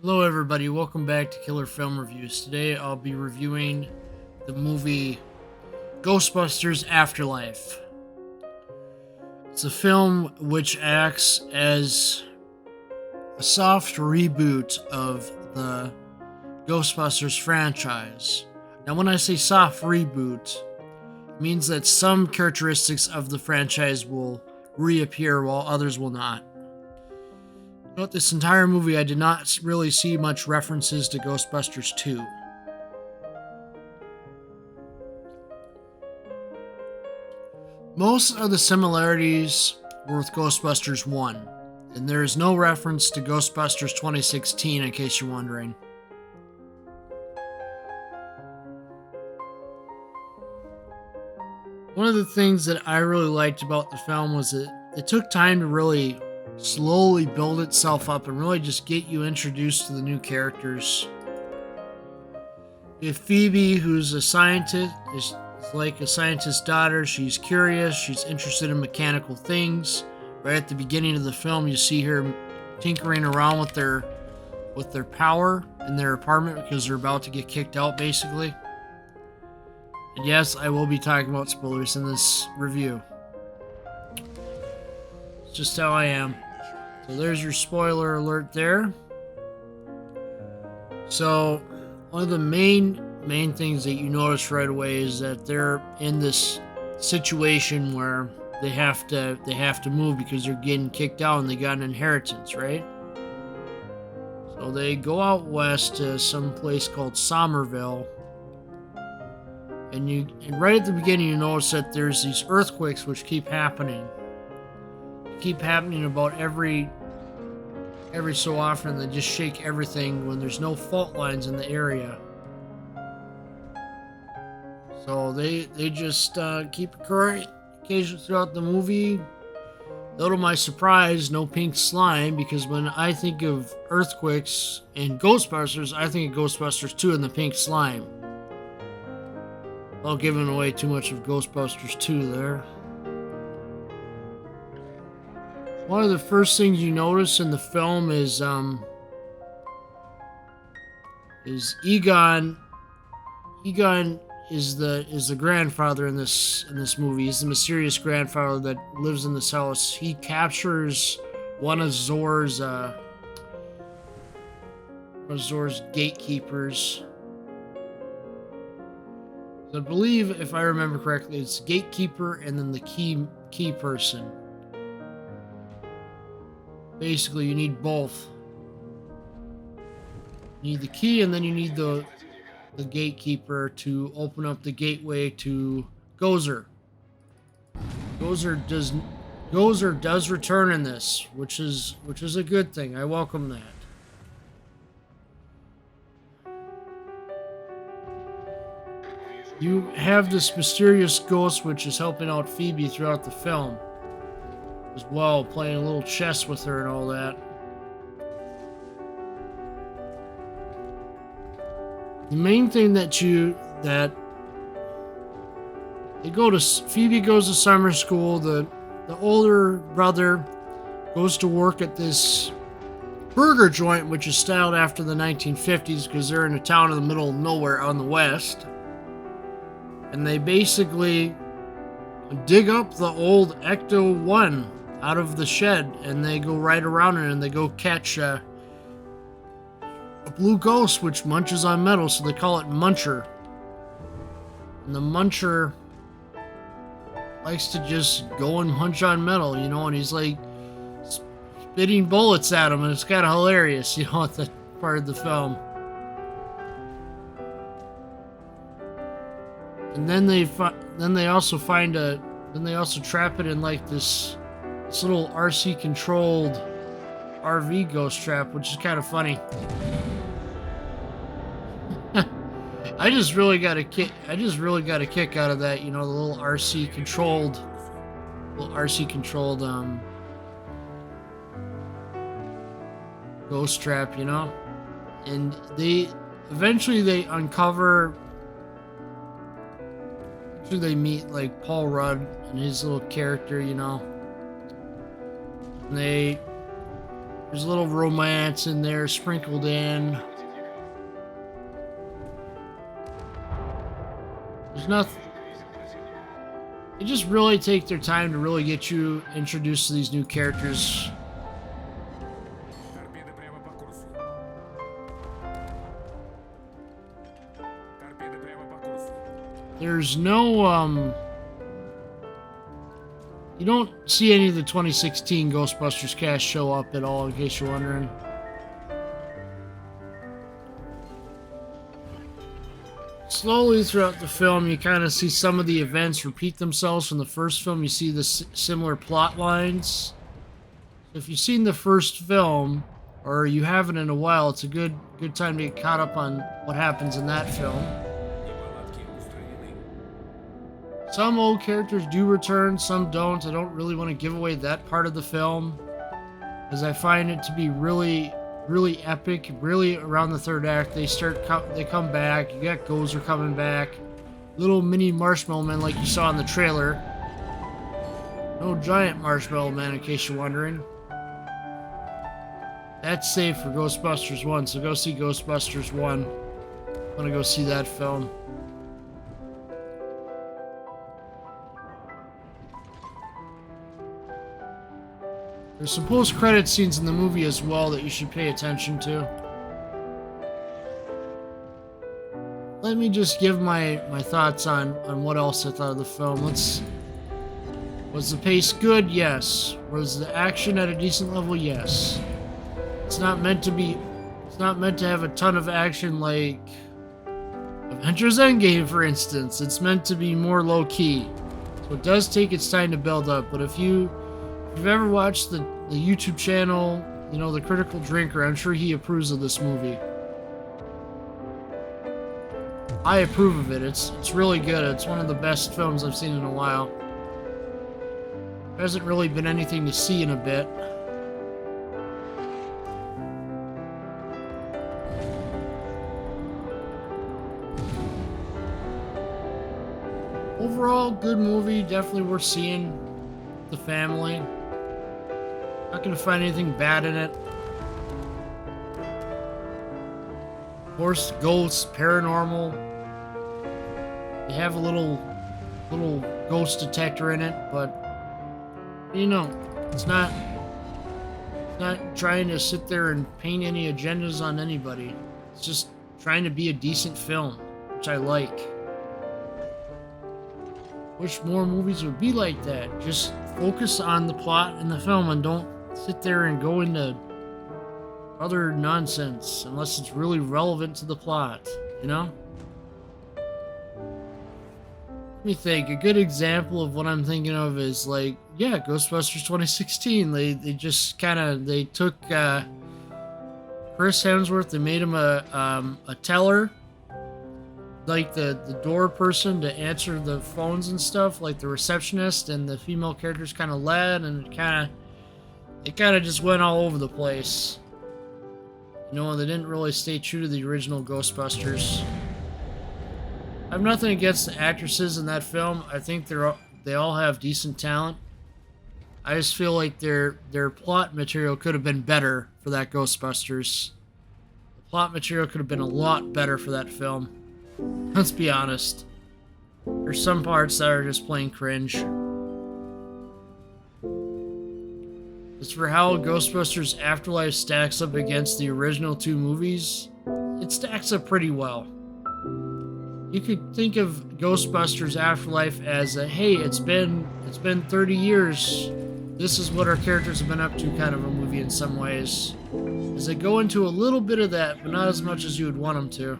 Hello everybody, welcome back to Killer Film Reviews. Today I'll be reviewing the movie Ghostbusters Afterlife. It's a film which acts as a soft reboot of the Ghostbusters franchise. Now when I say soft reboot, it means that some characteristics of the franchise will reappear while others will not. Throughout this entire movie, I did not really see much references to Ghostbusters 2. Most of the similarities were with Ghostbusters 1, and there is no reference to Ghostbusters 2016 in case you're wondering. One of the things that I really liked about the film was that it took time to really slowly build itself up and really just get you introduced to the new characters. If Phoebe, who's a scientist, is like a scientist's daughter, she's curious, she's interested in mechanical things. Right at the beginning of the film, you see her tinkering around with their power in their apartment because they're about to get kicked out, basically. And yes, I will be talking about spoilers in this review. It's just how I am. So there's your spoiler alert there. So one of the main things that you notice right away is that they're in this situation where they have to move because they're getting kicked out and they got an inheritance, right? So they go out west to some place called Somerville. And right at the beginning you notice that there's these earthquakes which keep happening. Keep happening about every so often. They just shake everything when there's no fault lines in the area. So they just keep occurring occasionally throughout the movie. Though to my surprise, no pink slime, because when I think of earthquakes and Ghostbusters, I think of Ghostbusters 2 and the pink slime. Well, giving away too much of Ghostbusters 2 there. One of the first things you notice in the film is Egon. Egon is the grandfather in this movie. He's the mysterious grandfather that lives in this house. He captures one of Zor's gatekeepers. I believe, if I remember correctly, it's gatekeeper and then the key person. Basically, you need both. You need the key, and then you need the gatekeeper to open up the gateway to Gozer. Gozer does return in this, which is a good thing. I welcome that. You have this mysterious ghost which is helping out Phoebe throughout the film as well, playing a little chess with her and all that. The main thing Phoebe goes to summer school. The older brother goes to work at this burger joint, which is styled after the 1950s because they're in a town in the middle of nowhere on the west. And they basically dig up the old Ecto-1 out of the shed, and they go right around it, and they go catch a blue ghost which munches on metal, so they call it Muncher. And the Muncher likes to just go and munch on metal, and he's like spitting bullets at him, and it's kind of hilarious, at that part of the film. And then they also trap it in like this little RC controlled RV ghost trap, which is kind of funny. I just really got a kick out of that, the little RC controlled ghost trap, And they uncover. They meet like Paul Rudd and his little character, And they There's a little romance in there sprinkled in. There's nothing. They just really take their time to really get you introduced to these new characters. There's no, you don't see any of the 2016 Ghostbusters cast show up at all, in case you're wondering. Slowly throughout the film, you kind of see some of the events repeat themselves from the first film. You see the similar plot lines. If you've seen the first film, or you haven't in a while, it's a good time to get caught up on what happens in that film. Some old characters do return, some don't. I don't really want to give away that part of the film, because I find it to be really epic. Really, around the third act, they come back. You got Gozer coming back, little mini marshmallow men like you saw in the trailer. No giant marshmallow man, in case you're wondering. That's safe for Ghostbusters 1, so go see Ghostbusters 1. I'm gonna go see that film. There's some post-credit scenes in the movie as well that you should pay attention to. Let me just give my thoughts on what else I thought of the film. Was the pace good? Yes. Was the action at a decent level? Yes. It's not meant to have a ton of action like Avengers Endgame, for instance. It's meant to be more low-key. So it does take its time to build up, but if you've ever watched the YouTube channel, you know, The Critical Drinker, I'm sure he approves of this movie. I approve of it. It's really good. It's one of the best films I've seen in a while. There hasn't really been anything to see in a bit. Overall, good movie. Definitely worth seeing. The family. Not gonna find anything bad in it. Of course, ghosts, paranormal. They have a little ghost detector in it, but you know, it's not trying to sit there and paint any agendas on anybody. It's just trying to be a decent film, which I like. Wish more movies would be like that. Just focus on the plot in the film and don't sit there and go into other nonsense unless it's really relevant to the plot, you know? Let me think. A good example of what I'm thinking of is like, yeah, Ghostbusters 2016. They just they took Chris Hemsworth, they made him a teller, like the door person to answer the phones and stuff, like the receptionist, and the female characters kind of led, and it kind of just went all over the place. You know, they didn't really stay true to the original Ghostbusters. I have nothing against the actresses in that film. I think they all have decent talent. I just feel like their plot material could have been better for that Ghostbusters. The plot material could have been a lot better for that film. Let's be honest. There's some parts that are just plain cringe. As for how Ghostbusters Afterlife stacks up against the original two movies, it stacks up pretty well. You could think of Ghostbusters Afterlife as a, hey, it's been 30 years. This is what our characters have been up to kind of a movie in some ways. As they go into a little bit of that, but not as much as you would want them to.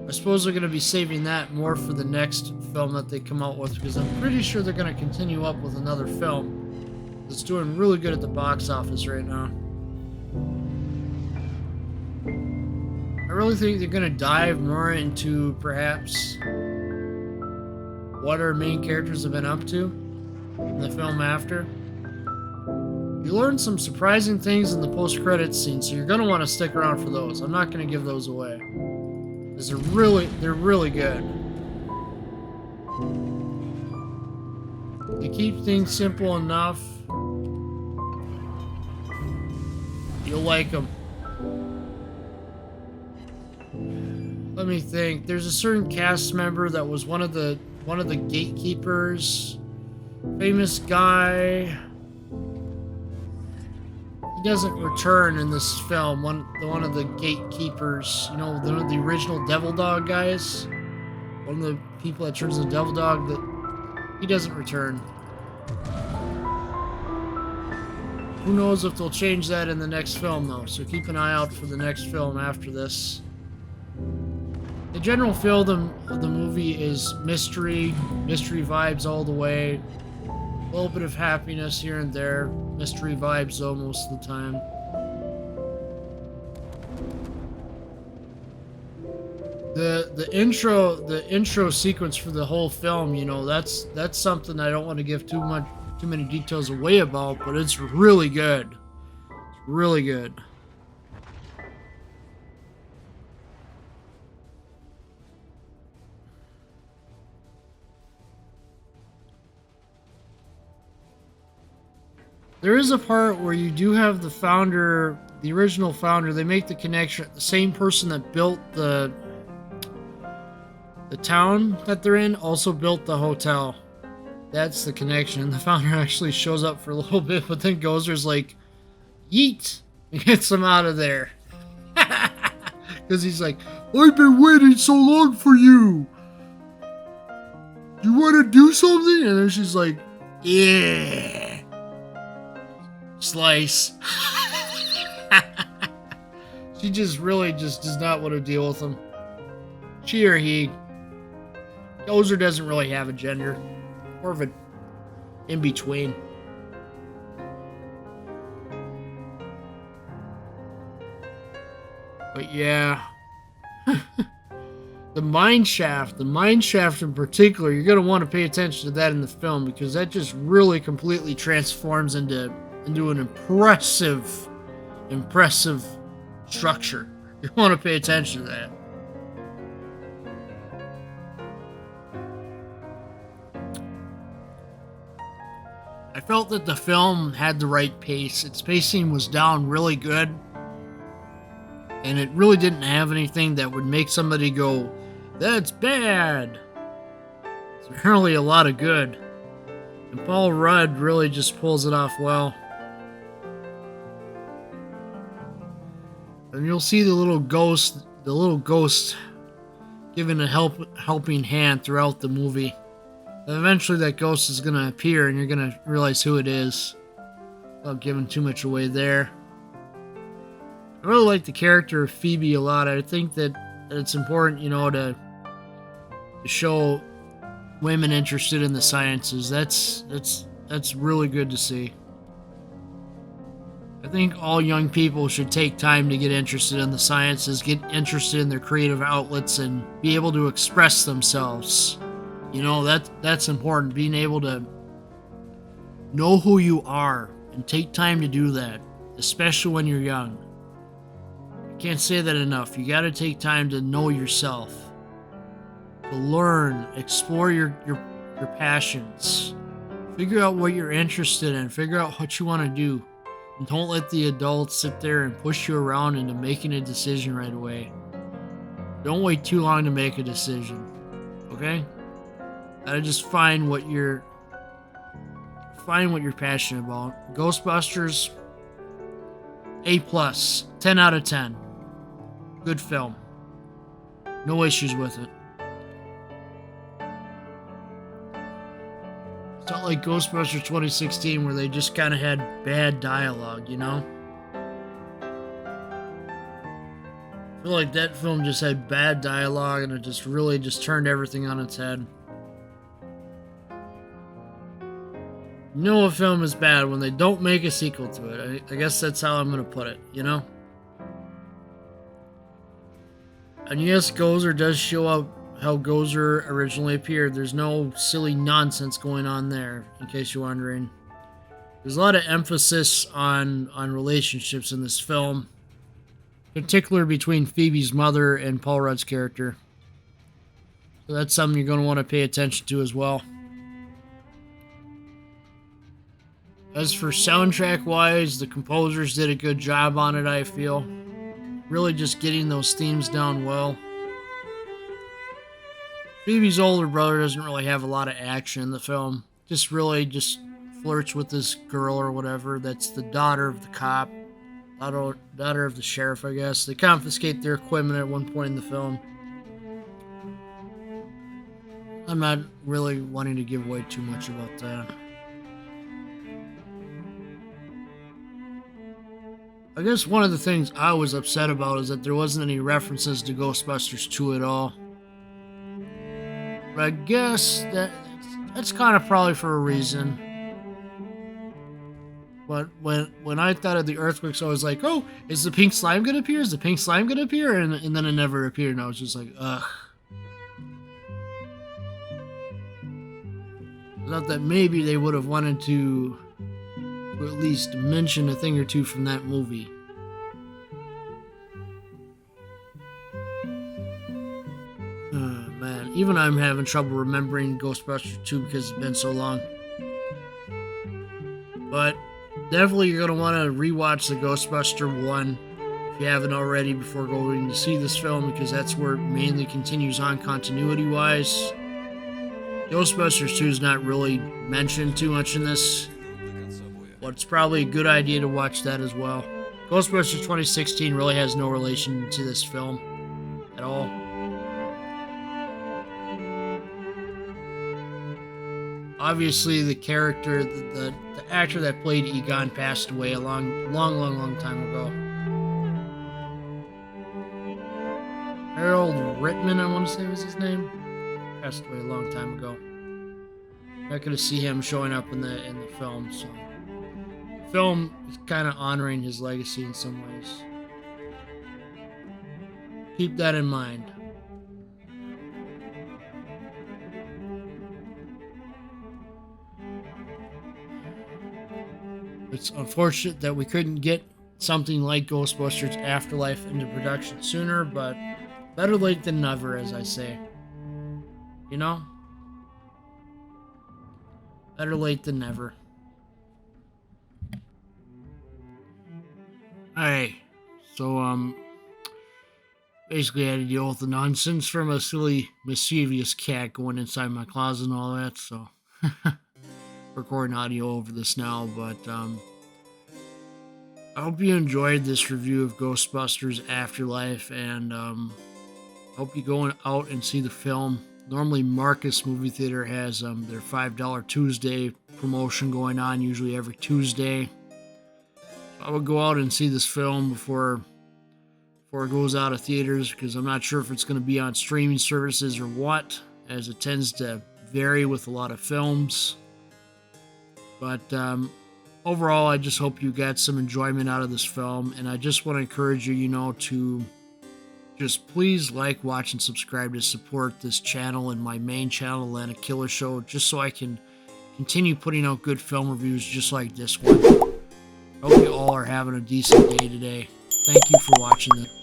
I suppose they're going to be saving that more for the next film that they come out with, because I'm pretty sure they're going to continue up with another film that's doing really good at the box office right now. I really think they're going to dive more into perhaps what our main characters have been up to in the film after. You learn some surprising things in the post-credits scene, so you're going to want to stick around for those. I'm not going to give those away, because they're really good. They keep things simple enough. You'll like him. Let me think. There's a certain cast member that was one of the gatekeepers. Famous guy. He doesn't return in this film. One of the gatekeepers. You know, one of the original Devil Dog guys. One of the people that turns the Devil Dog. He doesn't return. Who knows if they'll change that in the next film, though. So keep an eye out for the next film after this. The general feel of the movie is mystery vibes all the way. A little bit of happiness here and there. Mystery vibes, though, most of the time. The intro sequence for the whole film, you know, that's something I don't want to give too many details away about, but it's really good. It's really good. There is a part where you do have the founder, the original founder, they make the connection. The same person that built the town that they're in also built the hotel. That's the connection. The founder actually shows up for a little bit, but then Gozer's like, yeet! And gets him out of there. Because he's like, I've been waiting so long for you! You want to do something? And then she's like, yeah! Slice. She just really just does not want to deal with him. She or he. Gozer doesn't really have a gender. More of an in-between. But yeah. The mine shaft in particular, you're going to want to pay attention to that in the film, because that just really completely transforms into an impressive structure. You want to pay attention to that. I felt that the film had the right pace. Its pacing was down really good. And it really didn't have anything that would make somebody go, that's bad. It's really a lot of good. And Paul Rudd really just pulls it off well. And you'll see the little ghost giving a helping hand throughout the movie. And eventually that ghost is going to appear and you're going to realize who it is. Without giving too much away there. I really like the character of Phoebe a lot. I think that it's important, you know, to show women interested in the sciences. That's really good to see. I think all young people should take time to get interested in the sciences, get interested in their creative outlets, and be able to express themselves. You know, that's important. Being able to know who you are and take time to do that, especially when you're young. I can't say that enough. You got to take time to know yourself, to learn, explore your passions, figure out what you're interested in, figure out what you want to do. And don't let the adults sit there and push you around into making a decision right away. Don't wait too long to make a decision. Okay? Gotta just find what you're passionate about. Ghostbusters, A+, 10 out of 10. Good film. No issues with it. It's not like Ghostbusters 2016 where they just kind of had bad dialogue, you know? I feel like that film just had bad dialogue and it just really just turned everything on its head. You know a film is bad when they don't make a sequel to it. I guess that's how I'm going to put it, you know? And yes, Gozer does show up how Gozer originally appeared. There's no silly nonsense going on there, in case you're wondering. There's a lot of emphasis on relationships in this film, in particular between Phoebe's mother and Paul Rudd's character. So that's something you're going to want to pay attention to as well. As for soundtrack wise, the composers did a good job on it, I feel. Really just getting those themes down well. Phoebe's older brother doesn't really have a lot of action in the film. Just flirts with this girl or whatever. That's the daughter of the cop. Daughter of the sheriff, I guess. They confiscate their equipment at one point in the film. I'm not really wanting to give away too much about that. I guess one of the things I was upset about is that there wasn't any references to Ghostbusters 2 at all. But I guess that's kind of probably for a reason. But when I thought of the earthquakes, I was like, oh, is the pink slime going to appear? Is the pink slime going to appear? And then it never appeared, and I was just like, ugh. I thought that maybe they would have wanted to at least mention a thing or two from that movie. Man, even I'm having trouble remembering Ghostbusters 2 because it's been so long. But definitely you're going to want to rewatch the Ghostbuster 1 if you haven't already before going to see this film, because that's where it mainly continues on continuity-wise. Ghostbusters 2 is not really mentioned too much in this, but it's probably a good idea to watch that as well. Ghostbusters 2016 really has no relation to this film at all. Obviously, the character, the actor that played Egon passed away a long time ago. Harold Rittman, I want to say was his name. Passed away a long time ago. Not going to see him showing up in the film, so the film is kind of honoring his legacy in some ways. Keep that in mind. It's unfortunate that we couldn't get something like Ghostbusters Afterlife into production sooner, but better late than never, as I say. You know? Better late than never. Alright, so, basically I had to deal with the nonsense from a silly, mischievous cat going inside my closet and all that, so... recording audio over this now, but I hope you enjoyed this review of Ghostbusters Afterlife, and hope you go out and see the film. Normally Marcus Movie Theater has their $5 Tuesday promotion going on, usually every Tuesday. So I would go out and see this film before it goes out of theaters, because I'm not sure if it's going to be on streaming services or what, as it tends to vary with a lot of films. But overall, I just hope you got some enjoyment out of this film, and I just want to encourage you, to just please like, watch, and subscribe to support this channel and my main channel, Landedkiller Show, just so I can continue putting out good film reviews just like this one. I hope you all are having a decent day today. Thank you for watching this.